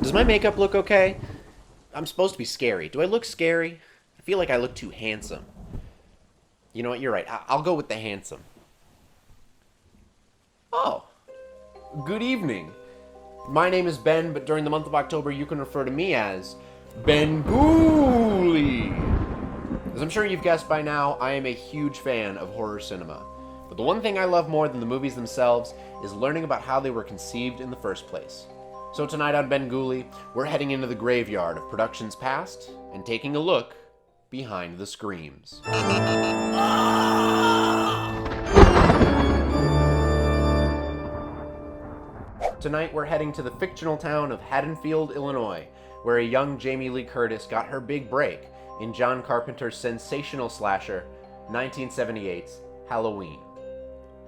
Does my makeup look okay? I'm supposed to be scary. Do I look scary? I feel like I look too handsome. You know what? You're right. I'll go with the handsome. Oh, good evening. My name is Ben, but during the month of October, you can refer to me as Bengoolie. As I'm sure you've guessed by now, I am a huge fan of horror cinema. But the one thing I love more than the movies themselves is learning about how they were conceived in the first place. So tonight on Bengoolie, we're heading into the graveyard of productions past and taking a look behind the screams. Tonight we're heading to the fictional town of Haddonfield, Illinois, where a young Jamie Lee Curtis got her big break in John Carpenter's sensational slasher, 1978's Halloween.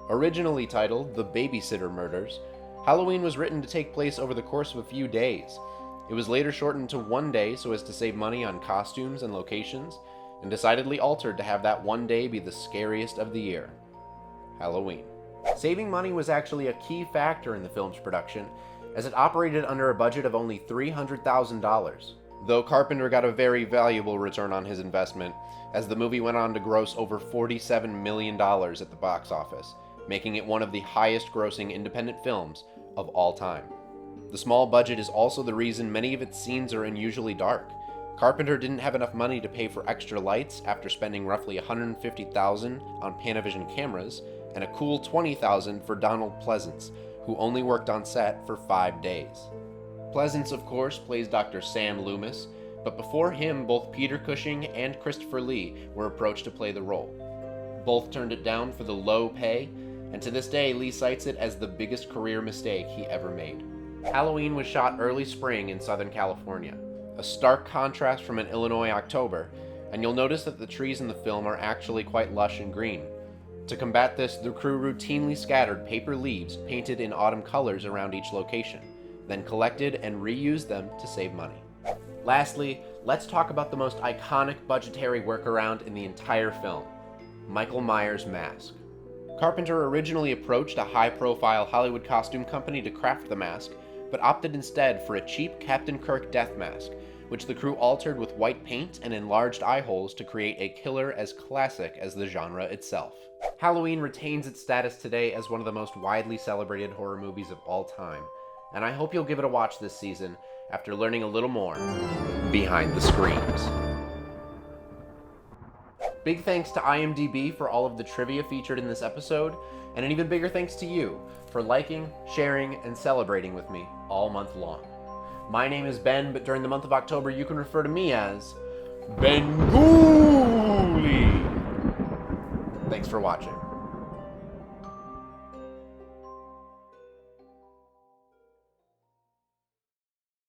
Originally titled The Babysitter Murders, Halloween was written to take place over the course of a few days. It was later shortened to one day so as to save money on costumes and locations, and decidedly altered to have that one day be the scariest of the year, Halloween. Saving money was actually a key factor in the film's production, as it operated under a budget of only $300,000. Though Carpenter got a very valuable return on his investment, as the movie went on to gross over $47 million at the box office, making it one of the highest-grossing independent films of all time. The small budget is also the reason many of its scenes are unusually dark. Carpenter didn't have enough money to pay for extra lights after spending roughly $150,000 on Panavision cameras, and a cool $20,000 for Donald Pleasance, who only worked on set for 5 days. Pleasance, of course, plays Dr. Sam Loomis, but before him, both Peter Cushing and Christopher Lee were approached to play the role. Both turned it down for the low pay, and to this day, Lee cites it as the biggest career mistake he ever made. Halloween was shot early spring in Southern California, a stark contrast from an Illinois October, and you'll notice that the trees in the film are actually quite lush and green. To combat this, the crew routinely scattered paper leaves painted in autumn colors around each location, then collected and reused them to save money. Lastly, let's talk about the most iconic budgetary workaround in the entire film, Michael Myers' mask. Carpenter originally approached a high-profile Hollywood costume company to craft the mask, but opted instead for a cheap Captain Kirk death mask, which the crew altered with white paint and enlarged eye holes to create a killer as classic as the genre itself. Halloween retains its status today as one of the most widely celebrated horror movies of all time, and I hope you'll give it a watch this season after learning a little more behind the screams. Big thanks to IMDb for all of the trivia featured in this episode, and an even bigger thanks to you for liking, sharing, and celebrating with me all month long. My name is Ben, but during the month of October you can refer to me as Bengoolie. Thanks for watching.